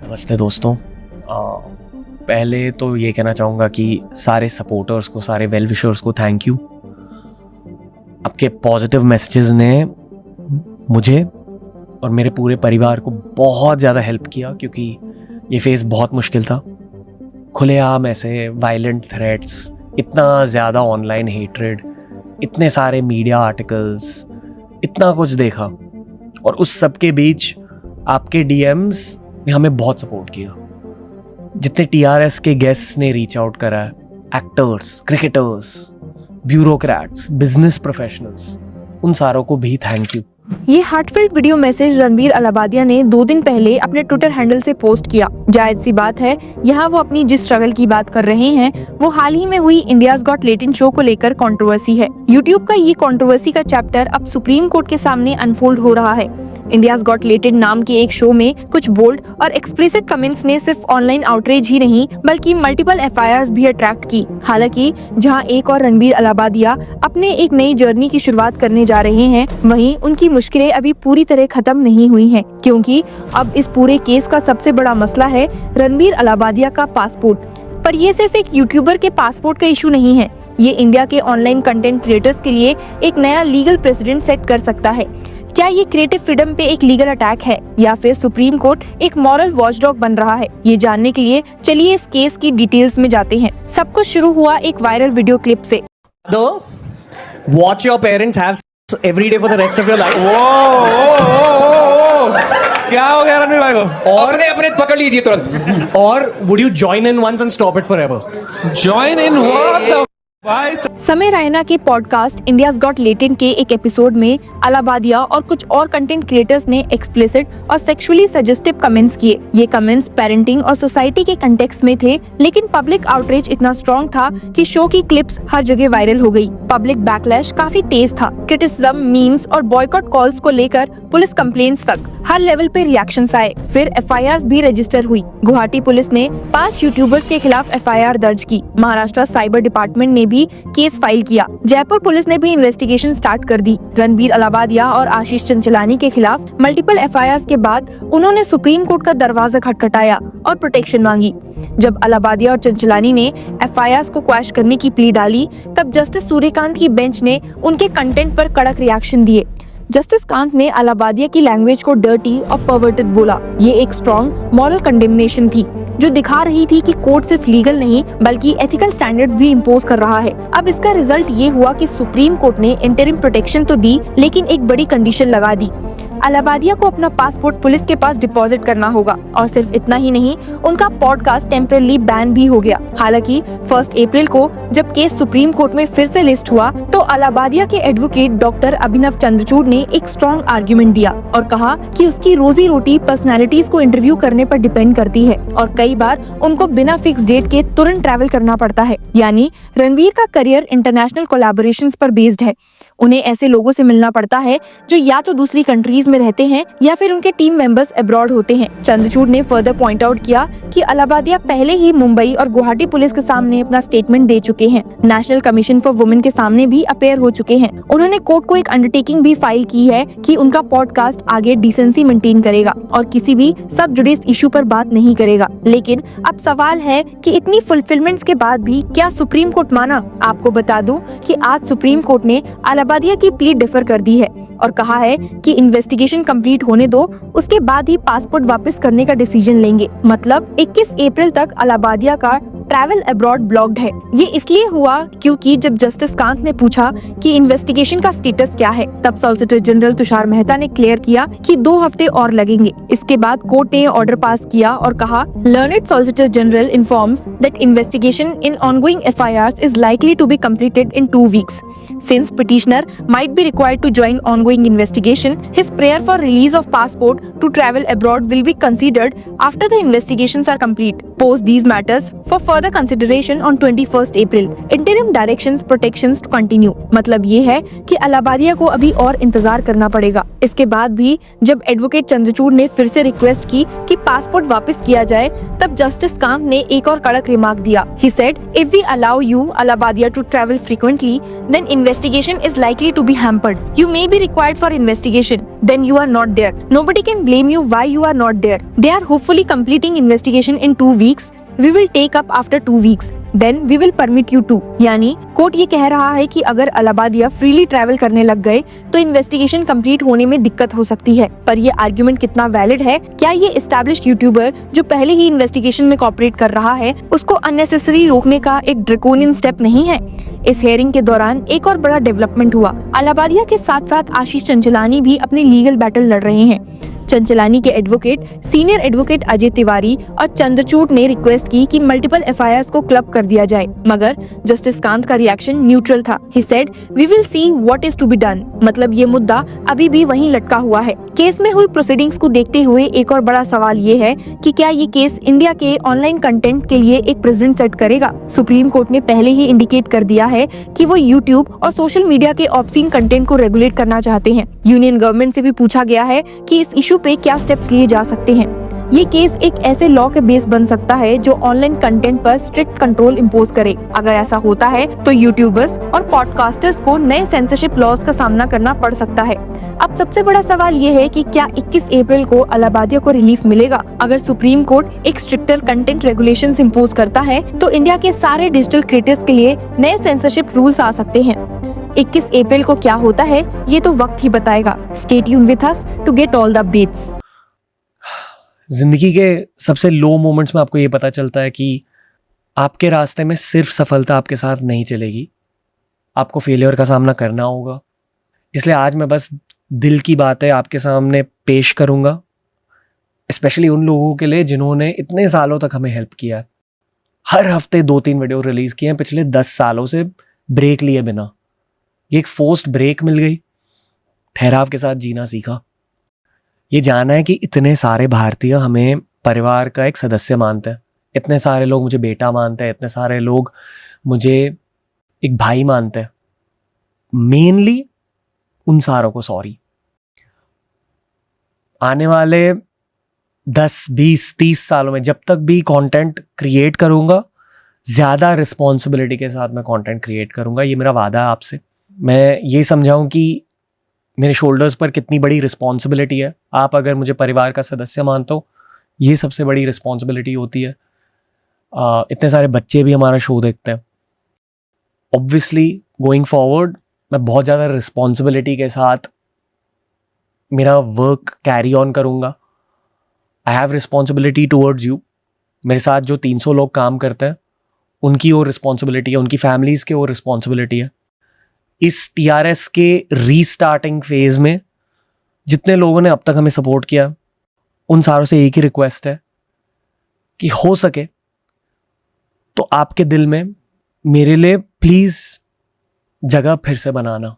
नमस्ते दोस्तों। पहले तो ये कहना चाहूँगा कि सारे सपोर्टर्स को, सारे वेल विशर्स को थैंक यू। आपके पॉजिटिव मैसेजेस ने मुझे और मेरे पूरे परिवार को बहुत ज़्यादा हेल्प किया, क्योंकि ये फेज़ बहुत मुश्किल था। खुलेआम ऐसे वायलेंट थ्रेट्स, इतना ज़्यादा ऑनलाइन हेट्रेड, इतने सारे मीडिया आर्टिकल्स, इतना कुछ देखा, और उस सब के बीच आपके डीएम्स ने हमें बहुत सपोर्ट किया। जितने टीआरएस के गेस्ट्स ने रीच आउट करा है, actors, cricketers, bureaucrats, business professionals, उन सारों को भी थैंक यू। ये heartfelt video message Ranbir Allahbadia ने 2 दिन पहले अपने ट्विटर हैंडल से पोस्ट किया। जायज सी बात है, यहाँ वो अपनी जिस स्ट्रगल की बात कर रहे हैं वो हाल ही में हुई इंडियाज गॉट लेटेंट शो को लेकर कंट्रोवर्सी है। यूट्यूब का ये कंट्रोवर्सी का चैप्टर अब सुप्रीम कोर्ट के सामने अनफोल्ड हो रहा है। इंडियाज गॉट लेटेंट नाम के एक शो में कुछ बोल्ड और एक्सप्लिसिट कमेंट्स ने सिर्फ ऑनलाइन आउटरीच ही नहीं बल्कि मल्टीपल एफआईआर्स भी अट्रैक्ट की। हालांकि जहां एक और रणबीर अलाबादिया अपने एक नई जर्नी की शुरुआत करने जा रहे हैं, वहीं उनकी मुश्किलें अभी पूरी तरह खत्म नहीं हुई हैं, क्योंकि अब इस पूरे केस का सबसे बड़ा मसला है रणबीर अलाबादिया का पासपोर्ट। पर ये सिर्फ एक यूट्यूबर के पासपोर्ट का इशू नहीं है, ये इंडिया के ऑनलाइन कंटेंट क्रिएटर्स के लिए एक नया लीगल प्रेसिडेंट सेट कर सकता है। क्या ये क्रिएटिव फ्रीडम पे एक लीगल अटैक है या फिर सुप्रीम कोर्ट एक मॉरल वॉचडॉग बन रहा है? ये जानने के लिए चलिए इस केस की डिटेल्स में जाते हैं। सब कुछ शुरू हुआ एक वायरल वीडियो क्लिप से। Watch your parents have every day for the rest of your life. क्या हो गया रणबीर भाई को? और अपने पकड़ लीजिए तुरंत। और would you join in once and stop it forever? Join in what the भाई? समय रैना के पॉडकास्ट इंडियाज गॉट लेटेंट के एक एपिसोड में अलाबादिया और कुछ और कंटेंट क्रिएटर्स ने एक्सप्लिसिट और सेक्सुअली सजेस्टिव कमेंट्स किए। ये कमेंट्स पेरेंटिंग और सोसाइटी के कंटेक्स्ट में थे, लेकिन पब्लिक आउटरीच इतना स्ट्रॉन्ग था कि शो की क्लिप्स हर जगह वायरल हो गई। पब्लिक बैकलैश काफी तेज था। क्रिटिसिज्म, मीम्स और बॉयकॉट कॉल्स को लेकर पुलिस कंप्लेंट्स तक हर लेवल पे रिएक्शंस आए। फिर एफआईआर्स भी रजिस्टर हुई। गुवाहाटी पुलिस ने 5 यूट्यूबर्स के खिलाफ एफआईआर दर्ज की। महाराष्ट्र साइबर डिपार्टमेंट ने भी केस फाइल किया। जयपुर पुलिस ने भी इन्वेस्टिगेशन स्टार्ट कर दी। रणबीर अलाबादिया और आशीष चंचलानी के खिलाफ मल्टीपल एफआईआर्स के बाद उन्होंने सुप्रीम कोर्ट का दरवाजा खटखटाया और प्रोटेक्शन मांगी। जब अलाबादिया और चंचलानी ने एफआईआर्स को क्वैश करने की प्ली डाली, तब जस्टिस सूर्यकांत की बेंच ने उनके कंटेंट पर कड़क रिएक्शन दिए। जस्टिस कांत ने अलाबादिया की लैंग्वेज को डर्टी और परवर्टेड बोला। ये एक स्ट्रॉन्ग मॉरल कंडेमनेशन थी, जो दिखा रही थी कि कोर्ट सिर्फ लीगल नहीं बल्कि एथिकल स्टैंडर्ड्स भी इम्पोज कर रहा है। अब इसका रिजल्ट ये हुआ कि सुप्रीम कोर्ट ने इंटरिम प्रोटेक्शन तो दी, लेकिन एक बड़ी कंडीशन लगा दी। अलाबादिया को अपना पासपोर्ट पुलिस के पास डिपॉजिट करना होगा, और सिर्फ इतना ही नहीं, उनका पॉडकास्ट टेम्परेरी बैन भी हो गया। हालांकि 1 अप्रैल को जब केस सुप्रीम कोर्ट में फिर से लिस्ट हुआ, तो अलाबादिया के एडवोकेट डॉक्टर अभिनव चंद्रचूड़ ने एक स्ट्रॉन्ग आर्ग्यूमेंट दिया और कहा कि उसकी रोजी रोटी पर्सनैलिटीज को इंटरव्यू करने पर डिपेंड करती है, और कई बार उनको बिना फिक्स डेट के तुरंत ट्रैवल करना पड़ता है। यानी रणबीर का करियर इंटरनेशनल कोलैबोरेशंस पर बेस्ड है। उन्हें ऐसे लोगों से मिलना पड़ता है जो या तो दूसरी कंट्रीज में रहते हैं या फिर उनके टीम मेंबर्स अब्रॉड होते हैं। चंद्रचूड़ ने फर्दर पॉइंट आउट किया कि अलाबादिया पहले ही मुंबई और गुवाहाटी पुलिस के सामने अपना स्टेटमेंट दे चुके हैं। नेशनल कमीशन फॉर वुमेन के सामने भी अपेयर हो चुके हैं। उन्होंने कोर्ट को एक अंडरटेकिंग भी फाइल की है कि उनका पॉडकास्ट आगे डिसेंसी मेंटेन करेगा और किसी भी सब जुडिस इशू पर बात नहीं करेगा। लेकिन अब सवाल है कि इतनी फुलफिलमेंट्स के बाद भी क्या सुप्रीम कोर्ट माना? आपको बता दूं कि आज सुप्रीम कोर्ट ने अलाबादिया की प्ली डिफर कर दी है और कहा है कि इन्वेस्टिगेशन कंप्लीट होने दो, उसके बाद ही पासपोर्ट वापस करने का डिसीजन लेंगे। मतलब 21 अप्रैल तक अलाबादिया का ट्रैवल अब्रॉड ब्लॉक्ड है। ये इसलिए हुआ क्योंकि जब जस्टिस कांत ने पूछा कि इन्वेस्टिगेशन का स्टेटस क्या है, तब सॉलिसिटर जनरल तुषार मेहता ने क्लियर किया कि 2 हफ्ते और लगेंगे। इसके बाद कोर्ट ने ऑर्डर पास किया और कहा, learned solicitor general informs that investigation in ongoing FIRs is likely to be completed in 2 weeks. Since petitioner might be required to join ongoing investigation, his prayer for release of passport to travel abroad will be considered after the investigations are complete. Post these matters for further further consideration on 21st April. Interim directions protections to continue. मतलब ये है कि अलाबादिया को अभी और इंतजार करना पड़ेगा। इसके बाद भी जब एडवोकेट चंद्रचूड़ ने फिर से रिक्वेस्ट की कि पासपोर्ट वापस किया जाए, तब जस्टिस कांत ने एक और कड़क रिमार्क दिया। He said, if we allow you Alabadia to travel frequently, then investigation is likely to be hampered. You may be required for investigation. Then you are not there. Nobody can blame you why you are not there. They are hopefully completing investigation in 2 weeks. We will take up after 2 weeks. Then we will permit you to. यानी court ये कह रहा है कि अगर Allahbadia freely travel करने लग गए तो इन्वेस्टिगेशन कंप्लीट होने में दिक्कत हो सकती है। पर ये आर्ग्यूमेंट कितना वैलिड है? क्या ये एस्टैब्लिश्ड यूट्यूबर जो पहले ही इन्वेस्टिगेशन में कोऑपरेट कर रहा है, उसको अननेसेसरी रोकने का एक ड्रैकोनियन स्टेप नहीं है? इस हियरिंग के दौरान एक और बड़ा डेवलपमेंट हुआ। अलाबादिया के साथ साथ आशीष चंचलानी भी अपने लीगल बैटल लड़ रहे हैं। चंचलानी के advocate senior advocate Ajay Tiwari और चंद्रचूड़ ने रिक्वेस्ट की कि मल्टीपल एफआईआर्स को क्लब कर दिया जाए, मगर जस्टिस कांत का रिएक्शन न्यूट्रल था। He said, "We will see what is to be done." मतलब ये मुद्दा अभी भी वहीं लटका हुआ है। केस में हुई प्रोसीडिंग्स को देखते हुए एक और बड़ा सवाल ये है कि क्या ये केस इंडिया के ऑनलाइन कंटेंट के लिए एक प्रेसिडेंट सेट करेगा? सुप्रीम कोर्ट ने पहले ही इंडिकेट कर दिया है कि वो यूट्यूब और सोशल मीडिया के ऑब्सीन कंटेंट को रेगुलेट करना चाहते हैं। यूनियन गवर्नमेंट से भी पूछा गया है कि इस इशू पे क्या स्टेप्स लिए जा सकते हैं। ये केस एक ऐसे लॉ के बेस बन सकता है जो ऑनलाइन कंटेंट पर स्ट्रिक्ट कंट्रोल इंपोज करे। अगर ऐसा होता है तो यूट्यूबर्स और पॉडकास्टर्स को नए सेंसरशिप लॉज का सामना करना पड़ सकता है। अब सबसे बड़ा सवाल ये है कि क्या 21 अप्रैल को अलाबादिया को रिलीफ मिलेगा? अगर सुप्रीम कोर्ट एक स्ट्रिक्टर कंटेंट रेगुलेशंस इंपोज करता है तो इंडिया के सारे डिजिटल क्रिएटर्स के लिए नए सेंसरशिप रूल्स आ सकते हैं। 21 अप्रैल को क्या होता है ये तो वक्त ही बताएगा। Stay tuned with us to get all the updates. जिंदगी के सबसे लो मोमेंट्स में आपको ये पता चलता है कि आपके रास्ते में सिर्फ सफलता आपके साथ नहीं चलेगी, आपको फेलियर का सामना करना होगा। इसलिए आज मैं बस दिल की बातें आपके सामने पेश करूँगा, स्पेशली उन लोगों के लिए जिन्होंने इतने सालों तक हमें हेल्प किया। हर हफ्ते 2-3 वीडियो रिलीज़ किए हैं पिछले 10 सालों से ब्रेक लिए बिना। ये एक फोर्स्ड ब्रेक मिल गई, ठहराव के साथ जीना सीखा। ये जाना है कि इतने सारे भारतीय हमें परिवार का एक सदस्य मानते हैं, इतने सारे लोग मुझे बेटा मानते हैं, इतने सारे लोग मुझे एक भाई मानते हैं। मेनली उन सारों को सॉरी। आने वाले 10, 20, 30 सालों में जब तक भी कंटेंट क्रिएट करूँगा, ज़्यादा रिस्पॉन्सिबिलिटी के साथ मैं कंटेंट क्रिएट करूँगा। ये मेरा वादा है आपसे। मैं ये समझाऊँ कि मेरे शोल्डर्स पर कितनी बड़ी रिस्पॉन्सिबिलिटी है। आप अगर मुझे परिवार का सदस्य मानते हो, ये सबसे बड़ी रिस्पॉन्सिबिलिटी होती है। इतने सारे बच्चे भी हमारा शो देखते हैं। ऑब्वियसली गोइंग फॉरवर्ड मैं बहुत ज़्यादा रिस्पॉन्सिबिलिटी के साथ मेरा वर्क कैरी ऑन करूँगा। I have responsibility towards you. मेरे साथ जो 300 लोग काम करते हैं उनकी वो रिस्पॉन्सिबिलिटी है, उनकी फैमिलीज़ की वो रिस्पॉन्सिबिलिटी है। इस TRS के रीस्टार्टिंग फेज़ में जितने लोगों ने अब तक हमें सपोर्ट किया, उन सारों से एक ही रिक्वेस्ट है कि हो सके तो आपके दिल में मेरे लिए प्लीज़ जगह फिर से बनाना।